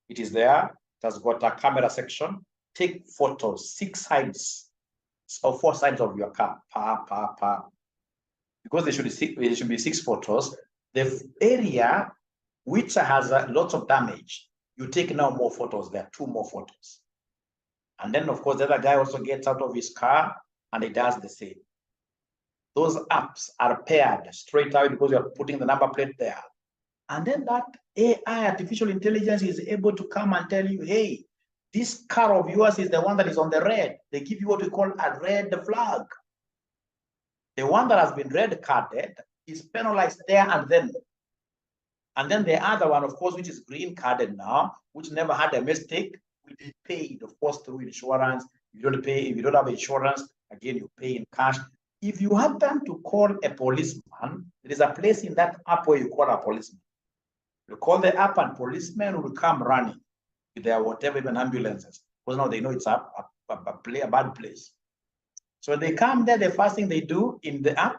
It is there. It has got a camera section. Take photos, 6 sides or 4 sides of your car. Because there should be 6 photos. The area which has lots of damage, you take now more photos. There are 2 more photos. And then, of course, the other guy also gets out of his car and he does the same. Those apps are paired straight out because you're putting the number plate there. And then that AI, artificial intelligence, is able to come and tell you, hey, this car of yours is the one that is on the red. They give you what we call a red flag. The one that has been red carded is penalized there and then. And then the other one, of course, which is green carded now, which never had a mistake, will be paid, of course, through insurance. If you don't have insurance, again, you pay in cash. If you happen to call a policeman, there is a place in that app where you call a policeman. You call the app and policemen will come running with their whatever, even ambulances. Because now they know it's a bad place. So they come there, the first thing they do in the app,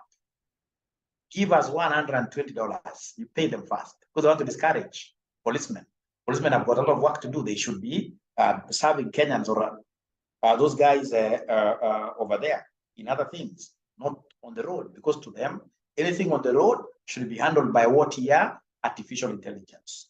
give us $120. You pay them first because they want to discourage policemen. Policemen have got a lot of work to do. They should be serving Kenyans or those guys over there in other things, not on the road, because to them, anything on the road should be handled by what here? Artificial intelligence.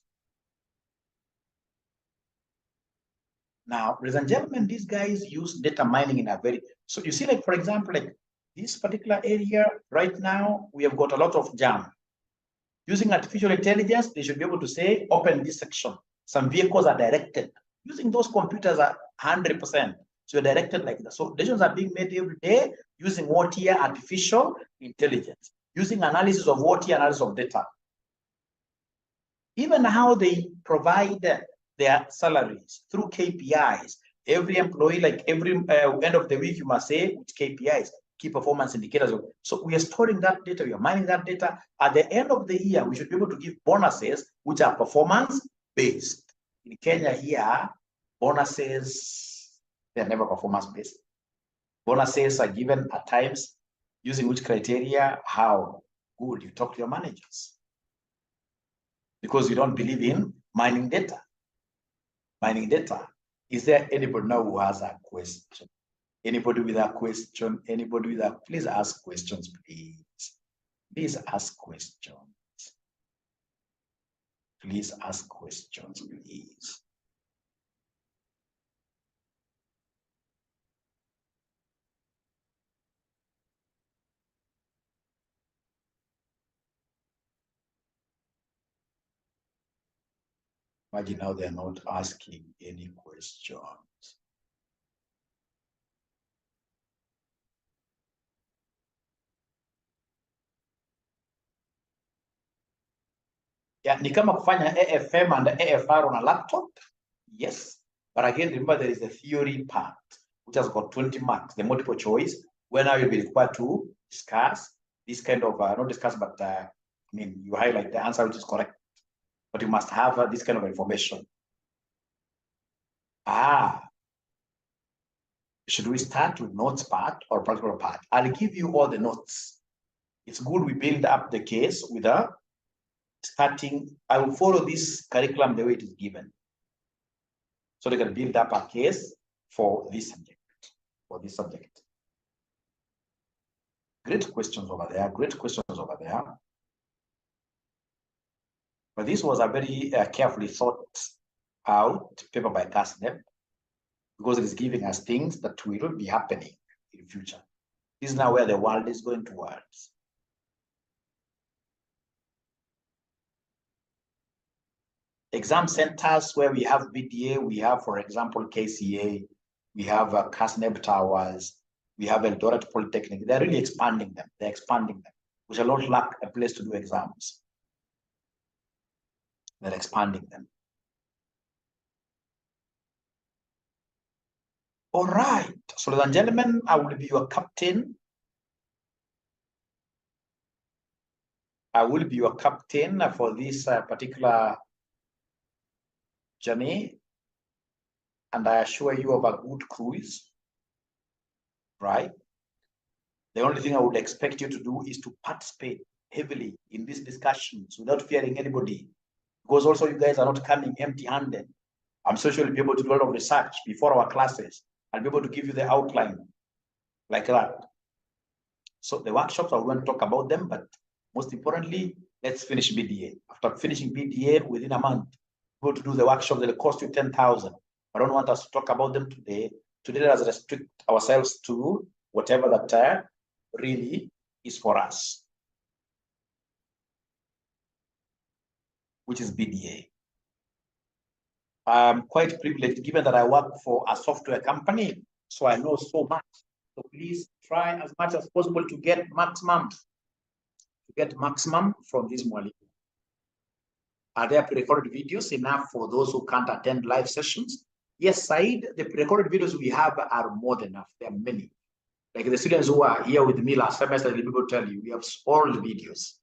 Now, ladies and gentlemen, these guys use data mining in a very, so you see, like, for example, like this particular area right now, we have got a lot of jam. Using artificial intelligence, they should be able to say, open this section. Some vehicles are directed. Using those computers are 100%. So you're directed like that. So decisions are being made every day using what here? Artificial intelligence. Using analysis of what here? Analysis of data. Even how they provide their salaries through KPIs. Every employee, like every end of the week, you must say which KPIs, key performance indicators. So we are storing that data, we are mining that data. At the end of the year, we should be able to give bonuses which are performance-based. In Kenya here, bonuses, they're never performance-based. Bonuses are given at times using which criteria? How good you talk to your managers. Because you don't believe in mining data. Mining data. Is there anybody now who has a question? Anybody with a question? Anybody with a, please ask questions, please. Please ask questions. Please ask questions, please. Imagine now they're not asking any questions. Yeah, ni kama kufanya AFM and AFR on a laptop. Yes. But again, remember there is a theory part, which has got 20 marks, the multiple choice, where now you'll be required to discuss this kind of, not discuss, but I mean, you highlight the answer which is correct. But you must have this kind of information. Should we start with notes part or practical part? I'll give you all the notes. It's good we build up the case with a starting. I will follow this curriculum the way it is given. So they can build up a case for this subject. Great questions over there. But this was a very carefully thought out paper by KASNEB, because it is giving us things that will be happening in the future. This is now where the world is going towards. Exam centers where we have BDA, we have, for example, KCA, we have KASNEB Towers, we have Eldoret Polytechnic. They're really expanding them. They're expanding them. We shall not lack a place to do exams. They're expanding them. All right. So, ladies and gentlemen, I will be your captain. I will be your captain for this particular journey, and I assure you of a good cruise, right? The only thing I would expect you to do is to participate heavily in these discussions without fearing anybody, because also you guys are not coming empty-handed. I'm sure you'll be able to do a lot of research before our classes. I'll be able to give you the outline like that. So the workshops, I won't talk about them, but most importantly, let's finish BDA. After finishing BDA within a month, go to do the workshop that will cost you 10,000. I don't want us to talk about them today. Today, let us restrict ourselves to whatever that really is for us, which is BDA. I'm quite privileged given that I work for a software company, so I know so much. So please try as much as possible to get maximum from this Mwalimu. Are there pre-recorded videos enough for those who can't attend live sessions? Yes, Said, the pre-recorded videos we have are more than enough. There are many. Like the students who are here with me last semester, the people tell you, we have all the videos.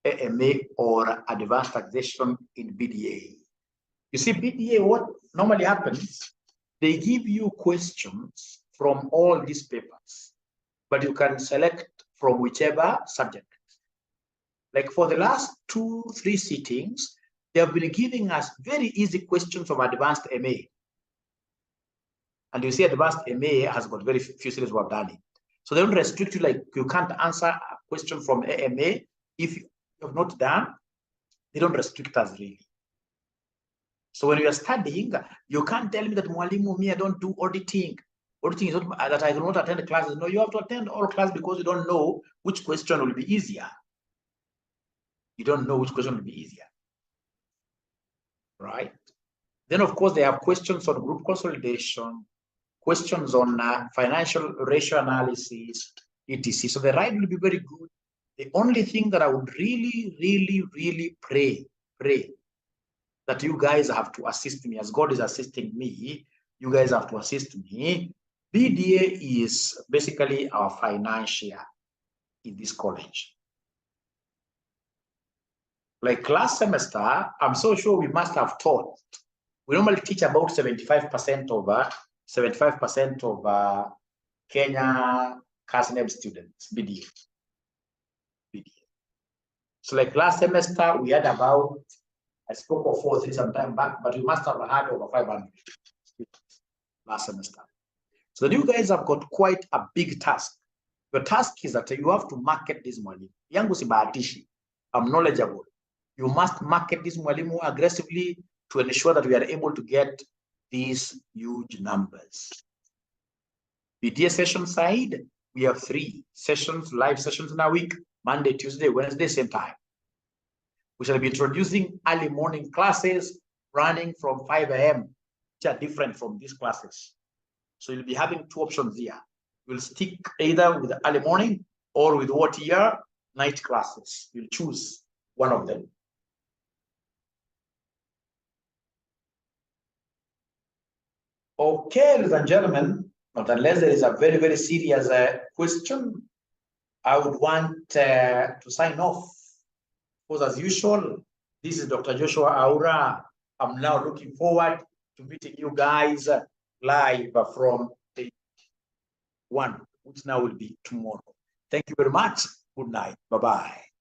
AMA or advanced taxation in BDA. You see, BDA, what normally happens, they give you questions from all these papers, but you can select from whichever subject. Like for the last 2-3 sittings, they have been giving us very easy questions from advanced MA. And you see advanced MA has got very few students who have done it. So they don't restrict you, like you can't answer a question from AMA if you have not done. They don't restrict us really. So when you are studying, you can't tell me that Mwalimu, me, I don't do auditing. Auditing is not that I do not attend the classes. No, you have to attend all classes because you don't know which question will be easier. You don't know which question will be easier, right? Then, of course, they have questions on group consolidation, questions on financial ratio analysis, etc. So the ride will be very good. The only thing that I would really pray that you guys have to assist me, as God is assisting me, you guys have to assist me. BDA is basically our financier in this college. Like last semester, I'm so sure we must have taught. We normally teach about 75% of Kenya KASNEB students, BDA. So like last semester, we had about, I spoke of 4 some time back, but we must have had over 500 students last semester. So you guys have got quite a big task. The task is that you have to market this Mwalimu. Yangu sibahatishi. I'm knowledgeable. You must market this Mwalimu aggressively to ensure that we are able to get these huge numbers. BDA session side, we have 3 sessions, live sessions in a week, Monday, Tuesday, Wednesday, same time. We shall be introducing early morning classes running from 5 a.m., which are different from these classes. So you'll be having two options here. You'll stick either with early morning or with what year? Night classes. You'll choose one of them. Okay, ladies and gentlemen, not unless there is a very, very serious question, I would want to sign off. Because as usual, this is Dr. Joshua Aura. I'm now looking forward to meeting you guys live from day 1, which now will be tomorrow. Thank you very much. Good night. Bye-bye.